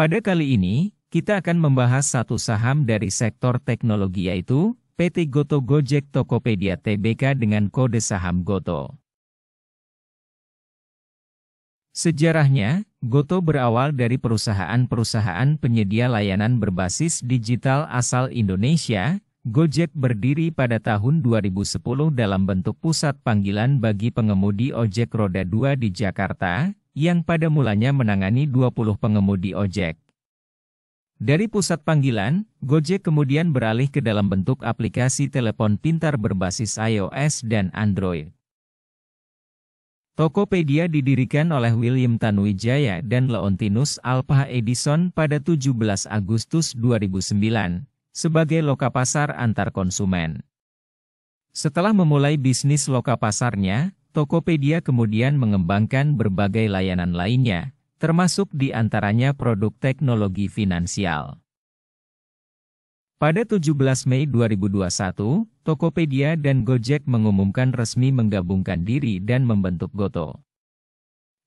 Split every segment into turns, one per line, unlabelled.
Pada kali ini, kita akan membahas satu saham dari sektor teknologi yaitu PT Goto Gojek Tokopedia Tbk dengan kode saham GOTO. Sejarahnya, GOTO berawal dari perusahaan-perusahaan penyedia layanan berbasis digital asal Indonesia. Gojek berdiri pada tahun 2010 dalam bentuk pusat panggilan bagi pengemudi ojek roda 2 di Jakarta, yang pada mulanya menangani 20 pengemudi ojek. Dari pusat panggilan, Gojek kemudian beralih ke dalam bentuk aplikasi telepon pintar berbasis iOS dan Android. Tokopedia didirikan oleh William Tanuwijaya dan Leontinus Alpha Edison pada 17 Agustus 2009. Sebagai lokapasar antar konsumen. Setelah memulai bisnis lokapasarnya, Tokopedia kemudian mengembangkan berbagai layanan lainnya, termasuk di antaranya produk teknologi finansial. Pada 17 Mei 2021, Tokopedia dan Gojek mengumumkan resmi menggabungkan diri dan membentuk GOTO.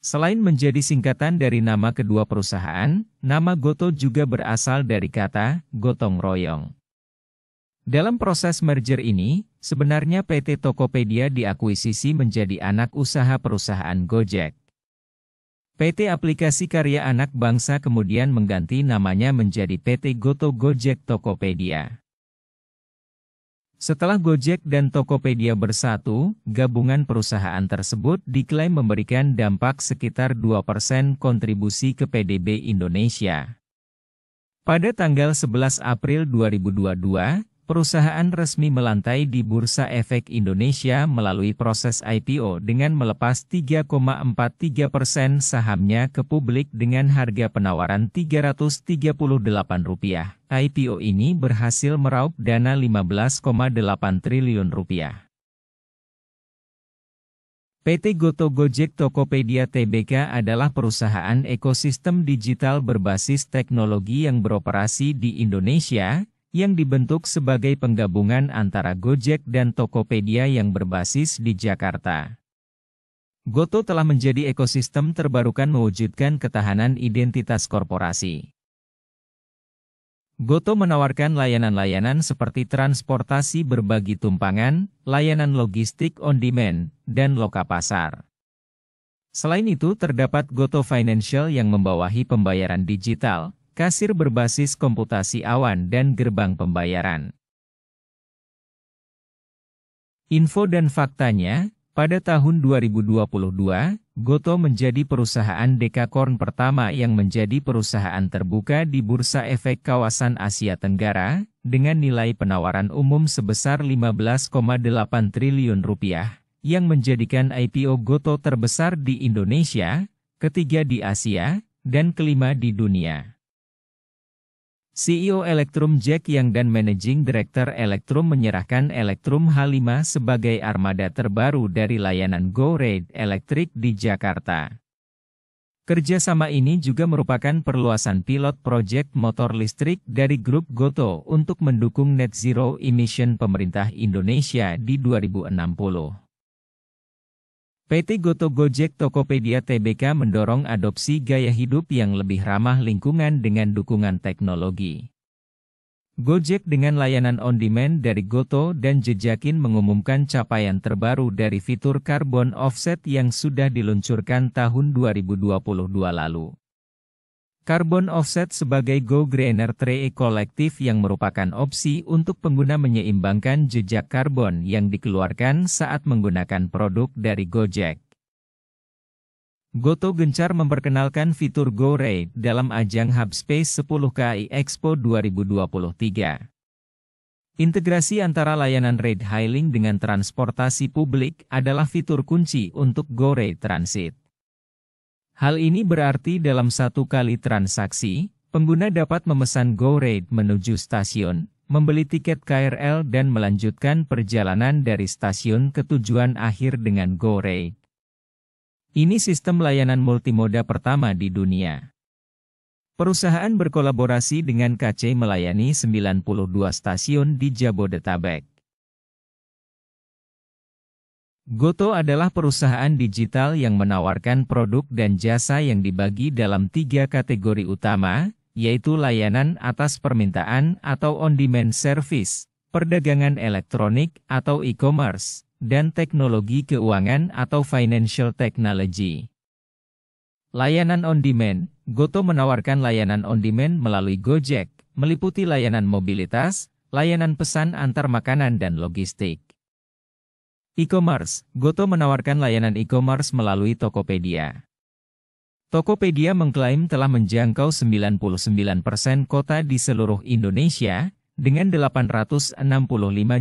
Selain menjadi singkatan dari nama kedua perusahaan, nama GOTO juga berasal dari kata gotong royong. Dalam proses merger ini, sebenarnya PT Tokopedia diakuisisi menjadi anak usaha perusahaan Gojek. PT Aplikasi Karya Anak Bangsa kemudian mengganti namanya menjadi PT Goto Gojek Tokopedia. Setelah Gojek dan Tokopedia bersatu, gabungan perusahaan tersebut diklaim memberikan dampak sekitar 2% kontribusi ke PDB Indonesia. Pada tanggal 11 April 2022, perusahaan resmi melantai di Bursa Efek Indonesia melalui proses IPO dengan melepas 3,43% sahamnya ke publik dengan harga penawaran Rp338. IPO ini berhasil meraup dana Rp15,8 triliun. PT Goto Gojek Tokopedia Tbk adalah perusahaan ekosistem digital berbasis teknologi yang beroperasi di Indonesia, yang dibentuk sebagai penggabungan antara Gojek dan Tokopedia yang berbasis di Jakarta. GOTO telah menjadi ekosistem terbarukan mewujudkan ketahanan identitas korporasi. GOTO menawarkan layanan-layanan seperti transportasi berbagi tumpangan, layanan logistik on-demand, dan lokapasar. Selain itu terdapat GOTO Financial yang membawahi pembayaran digital, kasir berbasis komputasi awan dan gerbang pembayaran. Info dan faktanya, pada tahun 2022, GOTO menjadi perusahaan dekakorn pertama yang menjadi perusahaan terbuka di Bursa Efek kawasan Asia Tenggara, dengan nilai penawaran umum sebesar Rp15,8 triliun, yang menjadikan IPO GOTO terbesar di Indonesia, ketiga di Asia, dan kelima di dunia. CEO Elektrum Jack Yang dan Managing Director Elektrum menyerahkan Elektrum H5 sebagai armada terbaru dari layanan GoRaid elektrik di Jakarta. Kerjasama ini juga merupakan perluasan pilot proyek motor listrik dari grup GOTO untuk mendukung net zero emission pemerintah Indonesia di 2060. PT Goto Gojek Tokopedia Tbk mendorong adopsi gaya hidup yang lebih ramah lingkungan dengan dukungan teknologi. Gojek dengan layanan on-demand dari GOTO dan Jejakin mengumumkan capaian terbaru dari fitur carbon offset yang sudah diluncurkan tahun 2022 lalu. Carbon offset sebagai Go Greener Trade kolektif yang merupakan opsi untuk pengguna menyeimbangkan jejak karbon yang dikeluarkan saat menggunakan produk dari Gojek. GOTO gencar memperkenalkan fitur GoRaid dalam ajang Hubspace 10 KAI Expo 2023. Integrasi antara layanan ride hailing dengan transportasi publik adalah fitur kunci untuk GoRaid Transit. Hal ini berarti dalam satu kali transaksi, pengguna dapat memesan GoRaid menuju stasiun, membeli tiket KRL dan melanjutkan perjalanan dari stasiun ke tujuan akhir dengan GoRaid. Ini sistem layanan multimoda pertama di dunia. Perusahaan berkolaborasi dengan KC melayani 92 stasiun di Jabodetabek. GOTO adalah perusahaan digital yang menawarkan produk dan jasa yang dibagi dalam 3 kategori utama, yaitu layanan atas permintaan atau on-demand service, perdagangan elektronik atau e-commerce, dan teknologi keuangan atau financial technology. Layanan on-demand, Goto menawarkan layanan on-demand melalui Gojek, meliputi layanan mobilitas, layanan pesan antar makanan dan logistik. E-commerce, Goto menawarkan layanan e-commerce melalui Tokopedia. Tokopedia mengklaim telah menjangkau 99% kota di seluruh Indonesia, dengan 865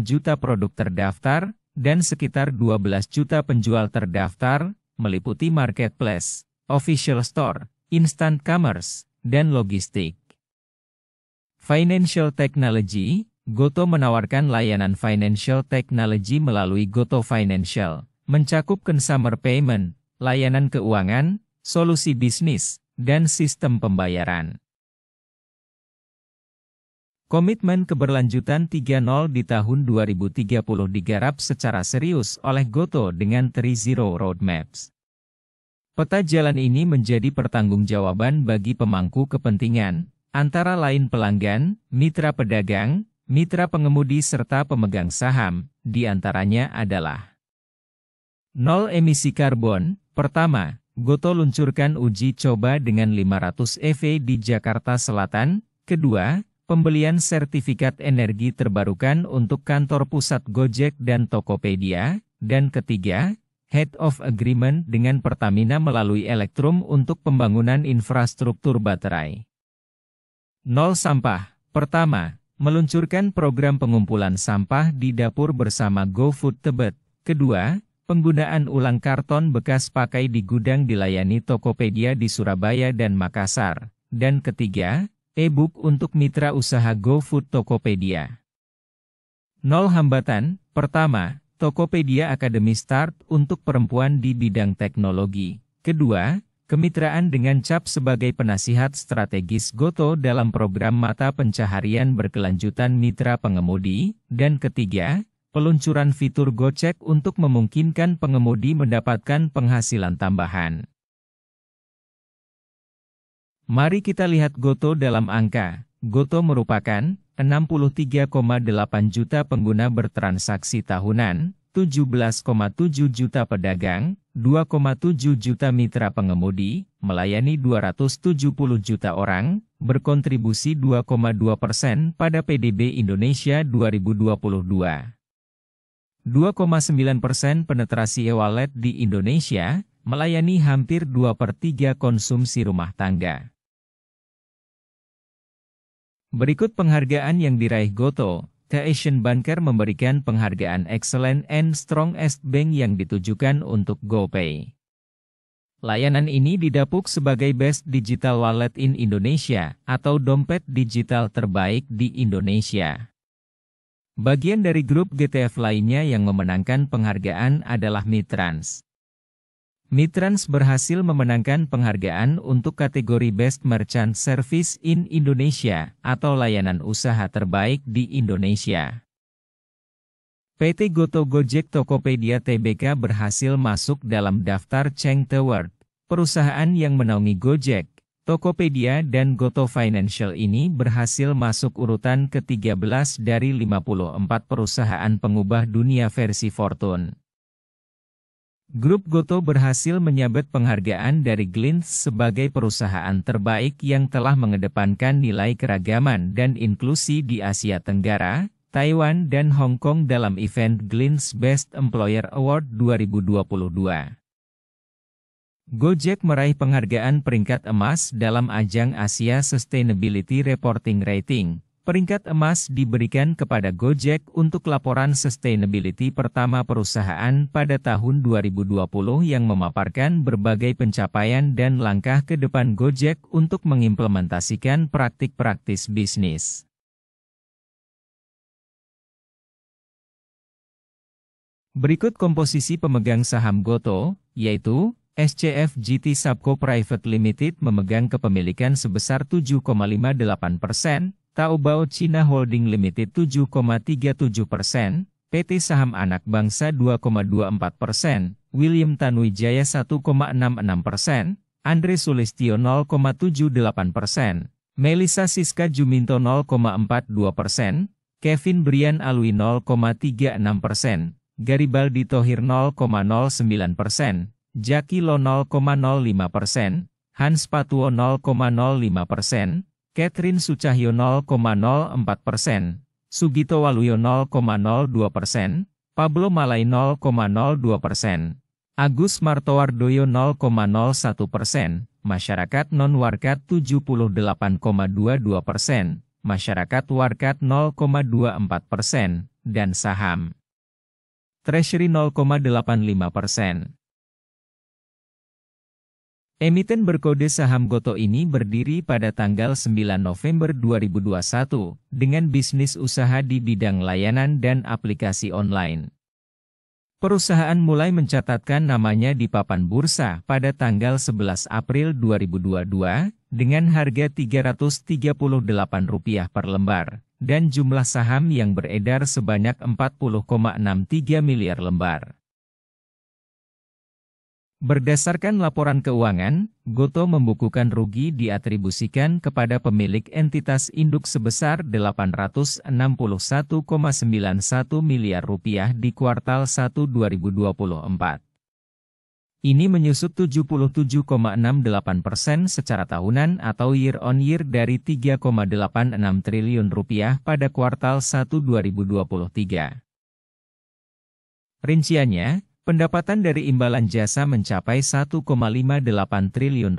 juta produk terdaftar, dan sekitar 12 juta penjual terdaftar, meliputi marketplace, official store, instant commerce, dan logistik. Financial technology, Goto menawarkan layanan financial technology melalui Goto Financial, mencakup consumer payment, layanan keuangan, solusi bisnis, dan sistem pembayaran. Komitmen keberlanjutan 3.0 di tahun 2030 digarap secara serius oleh Goto dengan 3.0 Roadmaps. Peta jalan ini menjadi pertanggungjawaban bagi pemangku kepentingan, antara lain pelanggan, mitra pedagang, mitra pengemudi serta pemegang saham, di antaranya adalah 0 emisi karbon. Pertama, Goto luncurkan uji coba dengan 500 EV di Jakarta Selatan. Kedua, pembelian sertifikat energi terbarukan untuk kantor pusat Gojek dan Tokopedia. Dan ketiga, Head of Agreement dengan Pertamina melalui Elektrum untuk pembangunan infrastruktur baterai. 0 sampah. Pertama, meluncurkan program pengumpulan sampah di dapur bersama GoFood Tebet. Kedua, penggunaan ulang karton bekas pakai di gudang dilayani Tokopedia di Surabaya dan Makassar. Dan ketiga, e-book untuk mitra usaha GoFood Tokopedia. 0 hambatan. Pertama, Tokopedia Academy Start untuk perempuan di bidang teknologi. Kedua, kemitraan dengan CAP sebagai penasihat strategis Goto dalam program mata pencaharian berkelanjutan mitra pengemudi. Dan ketiga, peluncuran fitur Gojek untuk memungkinkan pengemudi mendapatkan penghasilan tambahan. Mari kita lihat Goto dalam angka. Goto merupakan 63,8 juta pengguna bertransaksi tahunan, 17,7 juta pedagang, 2,7 juta mitra pengemudi, melayani 270 juta orang, berkontribusi 2,2% pada PDB Indonesia 2022. 2,9% penetrasi e-wallet di Indonesia, melayani hampir 2/3 konsumsi rumah tangga. Berikut penghargaan yang diraih Goto. The Asian Banker memberikan penghargaan Excellent and Strongest Bank yang ditujukan untuk GoPay. Layanan ini didapuk sebagai Best Digital Wallet in Indonesia, atau dompet digital terbaik di Indonesia. Bagian dari grup GTF lainnya yang memenangkan penghargaan adalah Mitrans. Mitrans berhasil memenangkan penghargaan untuk kategori Best Merchant Service in Indonesia, atau layanan usaha terbaik di Indonesia. PT Goto Gojek Tokopedia Tbk berhasil masuk dalam daftar Cheng Award. Perusahaan yang menaungi Gojek, Tokopedia dan Goto Financial ini berhasil masuk urutan ke-13 dari 54 perusahaan pengubah dunia versi Fortune. Grup Goto berhasil menyabet penghargaan dari Glint sebagai perusahaan terbaik yang telah mengedepankan nilai keragaman dan inklusi di Asia Tenggara, Taiwan dan Hong Kong dalam event Glint's Best Employer Award 2022. Gojek meraih penghargaan peringkat emas dalam ajang Asia Sustainability Reporting Rating. Peringkat emas diberikan kepada Gojek untuk laporan sustainability pertama perusahaan pada tahun 2020 yang memaparkan berbagai pencapaian dan langkah ke depan Gojek untuk mengimplementasikan praktik-praktis bisnis. Berikut komposisi pemegang saham Goto, yaitu SCF GT Subco Private Limited memegang kepemilikan sebesar 7,58%, Taobao China Holding Limited 7,37%, PT Saham Anak Bangsa 2,24%, William Tanuwijaya 1,66%, Andre Sulistyo 0,78%, Melissa Siska Juminto 0,42%, Kevin Brian Alwi 0,36%, Garibaldi Thohir 0,09%, Jaki Lo 0,05%, Hans Patuo 0,05%, Catherine Sucahyo 0,04%, Sugito Waluyo 0,02%, Pablo Malai 0,02%, Agus Martowardoyo 0,01%, masyarakat non-warkat 78,22%, masyarakat warkat 0,24%, dan saham Treasury 0,85%. Emiten berkode saham GoTo ini berdiri pada tanggal 9 November 2021, dengan bisnis usaha di bidang layanan dan aplikasi online. Perusahaan mulai mencatatkan namanya di papan bursa pada tanggal 11 April 2022, dengan harga Rp338 per lembar, dan jumlah saham yang beredar sebanyak 40,63 miliar lembar. Berdasarkan laporan keuangan, GoTo membukukan rugi diatribusikan kepada pemilik entitas induk sebesar Rp861,91 miliar di kuartal 1 2024. Ini menyusut 77,68% secara tahunan atau year-on-year dari Rp3,86 triliun pada kuartal 1 2023. Rinciannya, pendapatan dari imbalan jasa mencapai Rp1,58 triliun.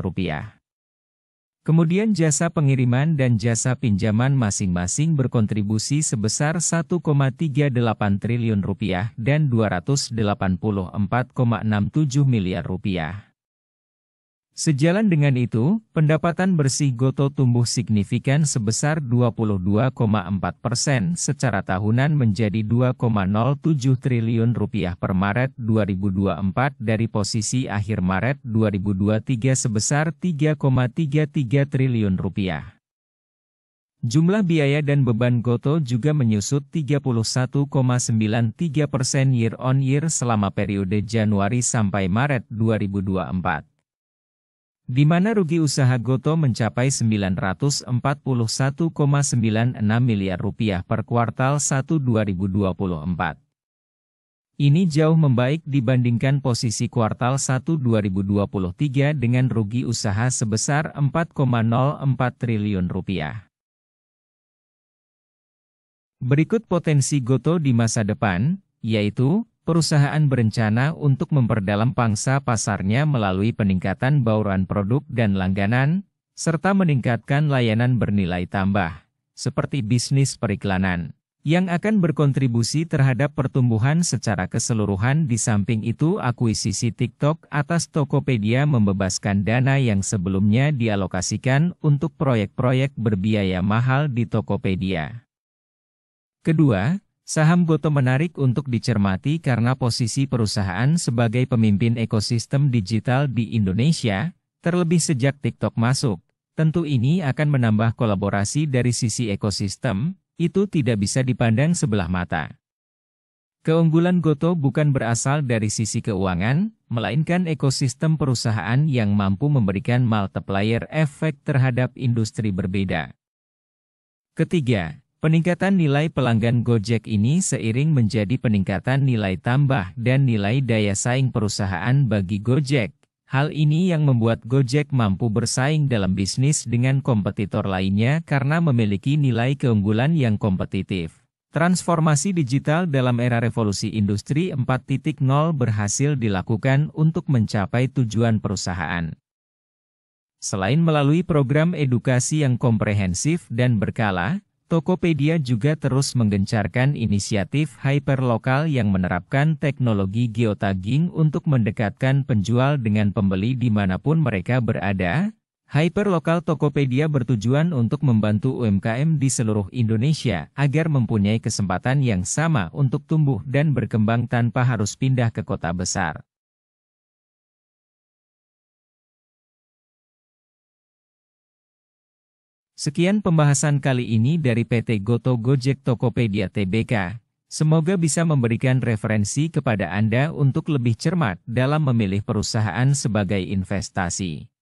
Kemudian jasa pengiriman dan jasa pinjaman masing-masing berkontribusi sebesar Rp1,38 triliun dan Rp284,67 miliar. Sejalan dengan itu, pendapatan bersih GoTo tumbuh signifikan sebesar 22,4% secara tahunan menjadi Rp2,07 triliun per Maret 2024 dari posisi akhir Maret 2023 sebesar Rp3,33 triliun. Jumlah biaya dan beban GoTo juga menyusut 31,93% year-on-year selama periode Januari sampai Maret 2024. Di mana rugi usaha GoTo mencapai Rp941,96 miliar per kuartal 1 2024. Ini jauh membaik dibandingkan posisi kuartal 1 2023 dengan rugi usaha sebesar Rp4,04 triliun. Berikut potensi GoTo di masa depan, yaitu perusahaan berencana untuk memperdalam pangsa pasarnya melalui peningkatan bauran produk dan langganan, serta meningkatkan layanan bernilai tambah, seperti bisnis periklanan, yang akan berkontribusi terhadap pertumbuhan secara keseluruhan. Di samping itu, akuisisi TikTok atas Tokopedia membebaskan dana yang sebelumnya dialokasikan untuk proyek-proyek berbiaya mahal di Tokopedia. Kedua, saham GoTo menarik untuk dicermati karena posisi perusahaan sebagai pemimpin ekosistem digital di Indonesia, terlebih sejak TikTok masuk. Tentu ini akan menambah kolaborasi dari sisi ekosistem, itu tidak bisa dipandang sebelah mata. Keunggulan GoTo bukan berasal dari sisi keuangan, melainkan ekosistem perusahaan yang mampu memberikan multiplier efek terhadap industri berbeda. Ketiga, peningkatan nilai pelanggan Gojek ini seiring menjadi peningkatan nilai tambah dan nilai daya saing perusahaan bagi Gojek. Hal ini yang membuat Gojek mampu bersaing dalam bisnis dengan kompetitor lainnya karena memiliki nilai keunggulan yang kompetitif. Transformasi digital dalam era revolusi industri 4.0 berhasil dilakukan untuk mencapai tujuan perusahaan. Selain melalui program edukasi yang komprehensif dan berkala, Tokopedia juga terus menggencarkan inisiatif hyperlokal yang menerapkan teknologi geotagging untuk mendekatkan penjual dengan pembeli dimanapun mereka berada. Hyperlokal Tokopedia bertujuan untuk membantu UMKM di seluruh Indonesia agar mempunyai kesempatan yang sama untuk tumbuh dan berkembang tanpa harus pindah ke kota besar. Sekian pembahasan kali ini dari PT GoTo Gojek Tokopedia Tbk. Semoga bisa memberikan referensi kepada Anda untuk lebih cermat dalam memilih perusahaan sebagai investasi.